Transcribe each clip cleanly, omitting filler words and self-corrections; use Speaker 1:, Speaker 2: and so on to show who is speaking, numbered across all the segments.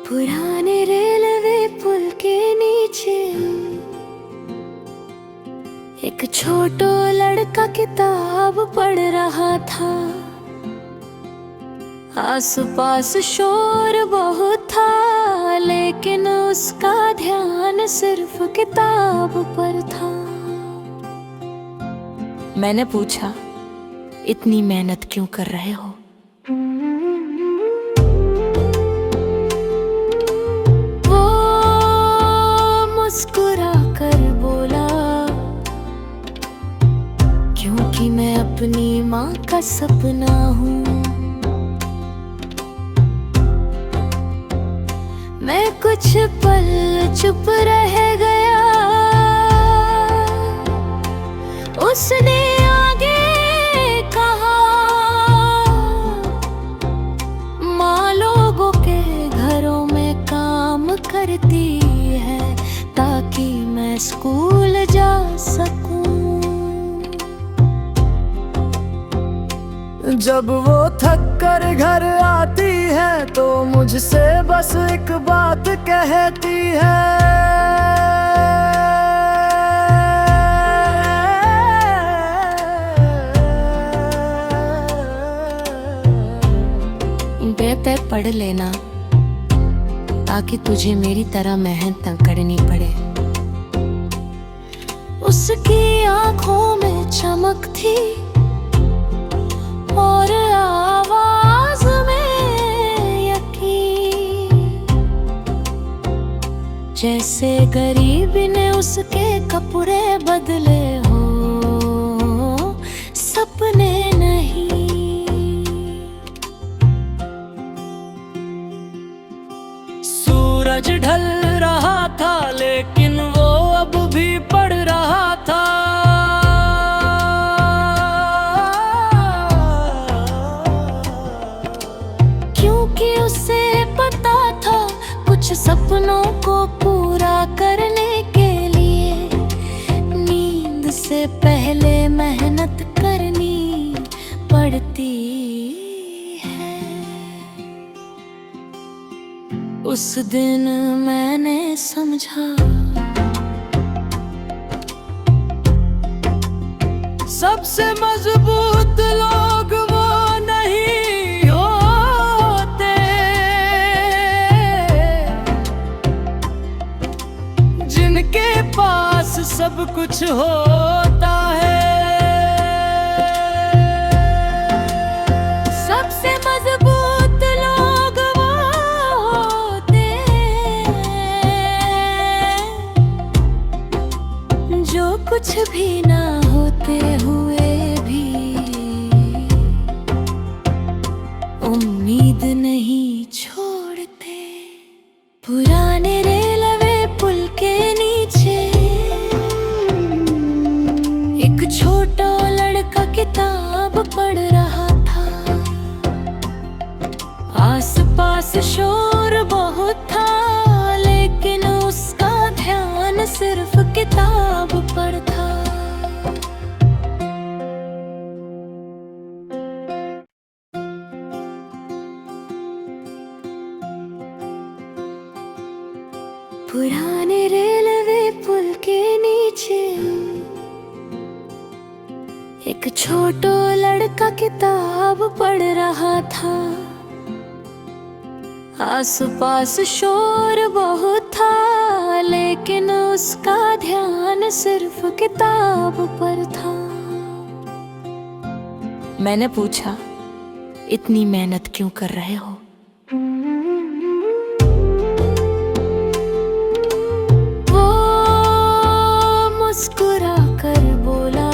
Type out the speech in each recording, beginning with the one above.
Speaker 1: पुराने रेलवे पुल के नीचे एक छोटा लड़का किताब पढ़ रहा था। आसपास शोर बहुत था, लेकिन उसका ध्यान सिर्फ किताब पर था। मैंने पूछा, इतनी मेहनत क्यों कर रहे हो? वो मुस्कुरा कर बोला, क्योंकि मैं अपनी माँ का सपना हूँ। मैं कुछ पल चुप रह गया। उसने आगे कहा, माँ लोगों के घरों में काम करती है ताकि मैं स्कूल जा सकूं।
Speaker 2: जब वो थक कर घर आती है तो मुझसे बस एक बात कहती है,
Speaker 1: बेटे पढ़ लेना ताकि तुझे मेरी तरह मेहनत न करनी पड़े। उसकी आंखों में चमक थी और आवाज में यकीन, जैसे गरीबी ने उसके कपड़े बदले हो, सपने नहीं।
Speaker 2: सूरज ढल रहा था लेकिन वो अब भी पढ़ रहा था।
Speaker 1: क्योंकि उसे पता था कुछ सपनों को पूरा करने के लिए नींद से पहले मेहनत करनी पड़ती है। उस दिन मैंने समझा,
Speaker 2: सबसे मजबूत लोग वो नहीं होते जिनके पास सब कुछ होता है।
Speaker 1: सबसे मजबूत लोग वो होते जो कुछ भी ना होते हुए भी उम्मीद नहीं छोड़ते। पुराने रेलवे पुल के नीचे एक छोटा लड़का किताब पढ़ रहा था। आसपास शोर बहुत था, लेकिन उसका ध्यान सिर्फ किताब पर था। पुराने रेलवे पुल के नीचे एक छोटा लड़का किताब पढ़ रहा था। आसपास शोर बहुत था, लेकिन उसका ध्यान सिर्फ किताब पर था। मैंने पूछा, इतनी मेहनत क्यों कर रहे हो? वो मुस्कुरा कर बोला,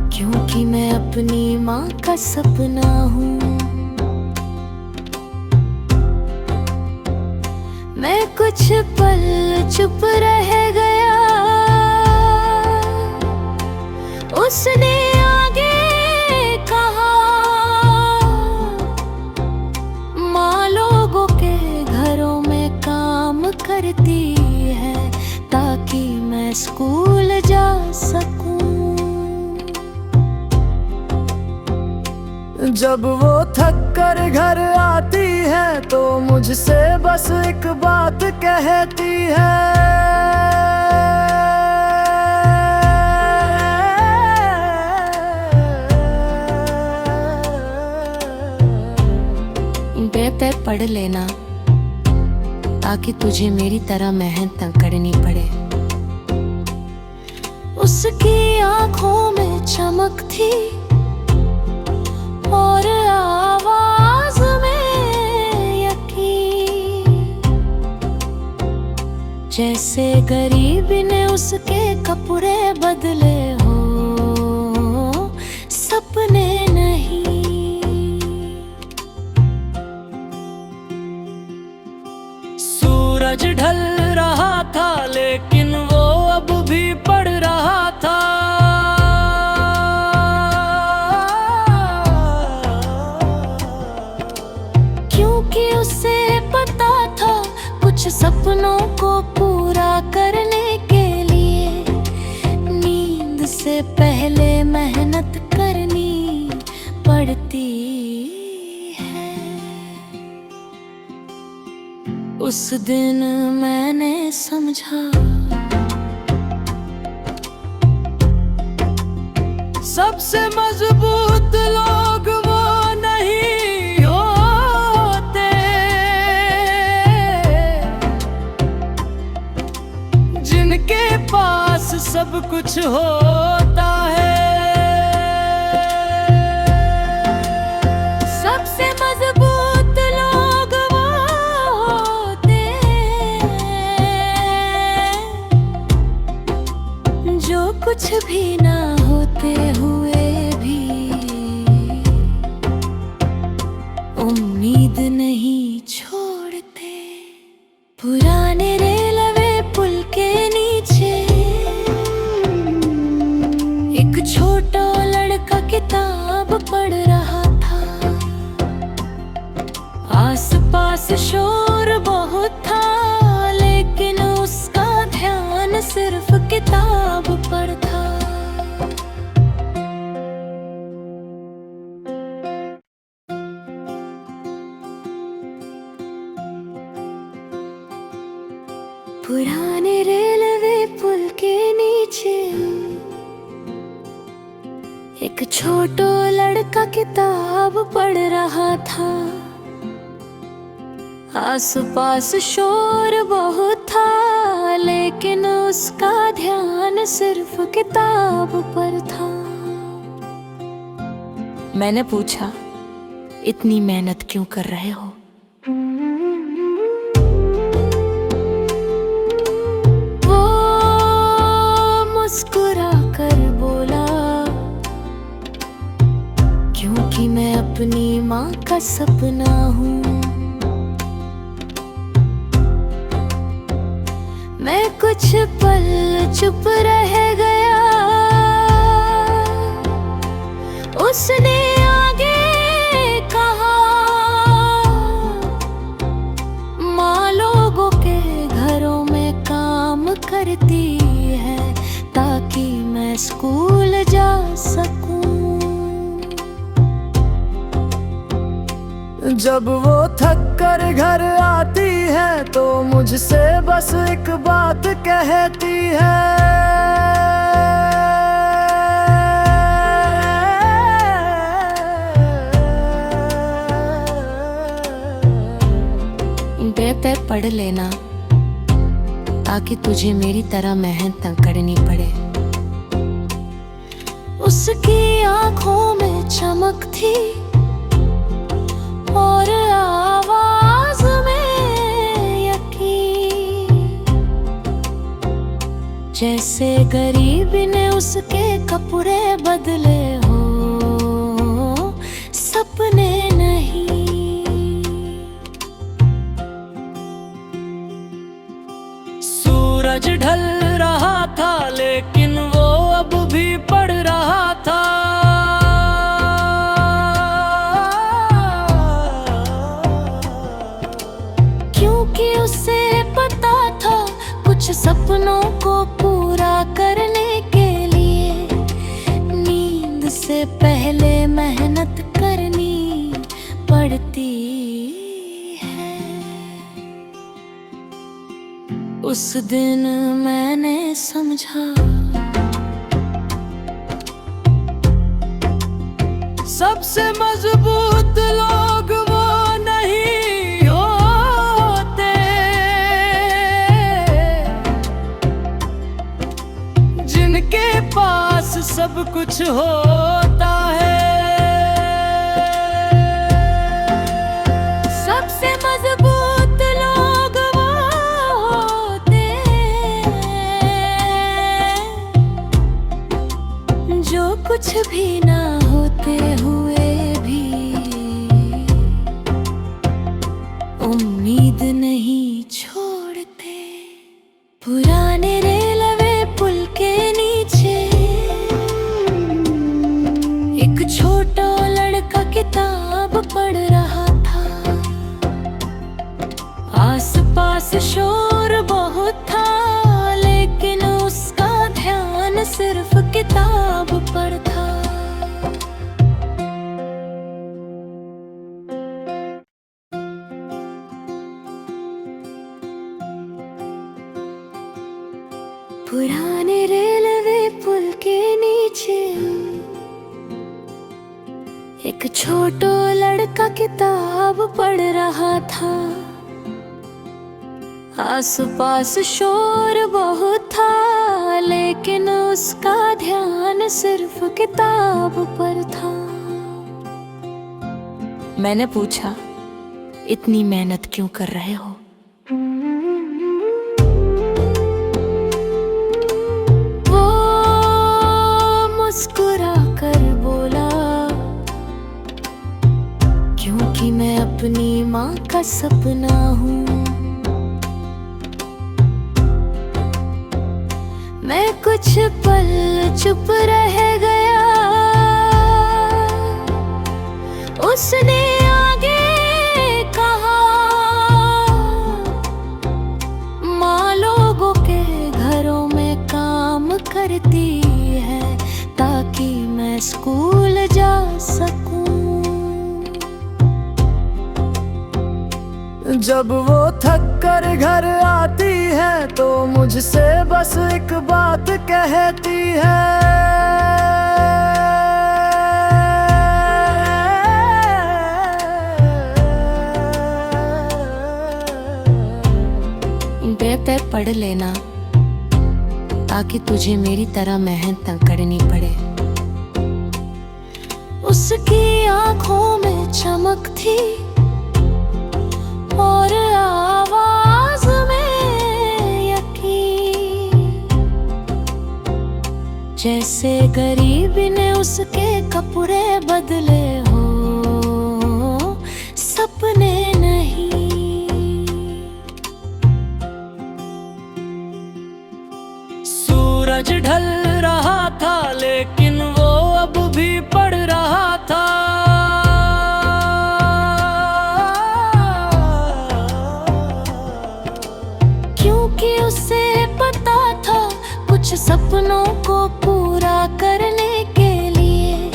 Speaker 1: क्योंकि मैं अपनी माँ का सपना हूँ। मैं कुछ पल चुप रह गया। उसने आगे कहा, माँ लोगों के घरों में काम करती है ताकि मैं स्कूल जा सकूं।
Speaker 2: जब वो थक कर घर आती है तो मुझसे बस एक बात कहती है।
Speaker 1: बेटे पढ़ लेना ताकि तुझे मेरी तरह मेहनत न करनी पड़े। उसकी आंखों में चमक थी और आवाज में यकीन, जैसे गरीबी ने उसके कपड़े बदले हो, सपने नहीं।
Speaker 2: सूरज ढल रहा था लेकिन वो अब भी पढ़ रहा था।
Speaker 1: क्योंकि उसे पता था कुछ सपनों को पूरा करने के लिए नींद से पहले मेहनत करनी पड़ती है। उस दिन मैंने समझा
Speaker 2: सबसे मजबूत लोग वो नहीं होते जिनके पास सब कुछ होता है।
Speaker 1: सबसे मजबूत लोग वो होते जो कुछ भी ना होते हुए भी उम्मीद नहीं छोड़ते। पुराने रेलवे पुल के नीचे एक छोटा लड़का किताब पढ़ रहा था। आसपास शोर बहुत था लेकिन उसका ध्यान सिर्फ किताब पर था। पुराने रेलवे पुल के नीचे एक छोटा लड़का किताब पढ़ रहा था। आसपास शोर बहुत था लेकिन उसका ध्यान सिर्फ किताब पर था। मैंने पूछा, इतनी मेहनत क्यों कर रहे हो? वो मुस्कुरा कर बोला, क्योंकि मैं अपनी माँ का सपना हूँ। मैं कुछ पल चुप रह गया। उसने आगे कहा, माँ लोगों के घरों में काम करती है ताकि मैं स्कूल जा सकूं।
Speaker 2: जब वो थक कर घर आती है तो मुझसे बस एक बात कहती है।
Speaker 1: बेटे पढ़ लेना ताकि तुझे मेरी तरह मेहनत न करनी पड़े। उसकी आंखों में चमक थी और आवाज में यकीन, जैसे गरीबी ने उसके कपड़े बदले हो, सपने नहीं।
Speaker 2: सूरज ढल रहा था लेकिन वो अब भी पढ़ रहा था।
Speaker 1: क्योंकि उसे पता था कुछ सपनों को पूरा करने के लिए नींद से पहले मेहनत करनी पड़ती है। उस दिन मैंने समझा
Speaker 2: सबसे मजबूत लोग वो नहीं होते जिनके पास सब कुछ होता है।
Speaker 1: सबसे मजबूत लोग वो होते जो कुछ भी ना होते हुए भी उम्मीद नहीं छोड़ते। पुराने रेलवे पुल के नीचे एक छोटा लड़का किताब पढ़ रहा था। आसपास शोर बहुत था लेकिन उसका ध्यान सिर्फ किताब पर था। पुराने रेलवे पुल के नीचे एक छोटा लड़का किताब पढ़ रहा था। आसपास शोर बहुत था लेकिन उसका ध्यान सिर्फ किताब पर था। मैंने पूछा, इतनी मेहनत क्यों कर रहे हो? वो मुस्कुरा कर बोला, क्योंकि मैं अपनी माँ का सपना हूँ। मैं कुछ पल चुप रह गया। उसने आगे कहा, माँ लोगों के घरों में काम करती है ताकि मैं स्कूल जा सकूं।
Speaker 2: जब वो थक कर घर आती है तो मुझसे बस एक बात कहती है।
Speaker 1: बेटे पढ़ लेना ताकि तुझे मेरी तरह मेहनत न करनी पड़े। उसकी आंखों में चमक थी और आवाज में यकीन, जैसे गरीबी ने उसके कपड़े बदले हो, सपने नहीं।
Speaker 2: सूरज ढल रहा था लेकिन वो अब भी पढ़ रहा था।
Speaker 1: क्योंकि उसे पता था कुछ सपनों को पूरा करने के लिए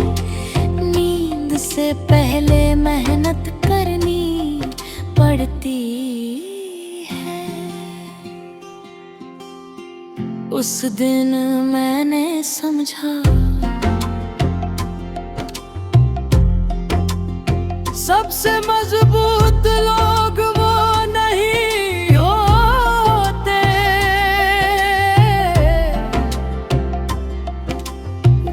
Speaker 1: नींद से पहले मेहनत करनी पड़ती है। उस दिन मैंने समझा
Speaker 2: सबसे मजबूत लोग वो नहीं होते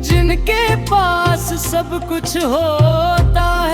Speaker 2: जिनके पास सब कुछ होता है।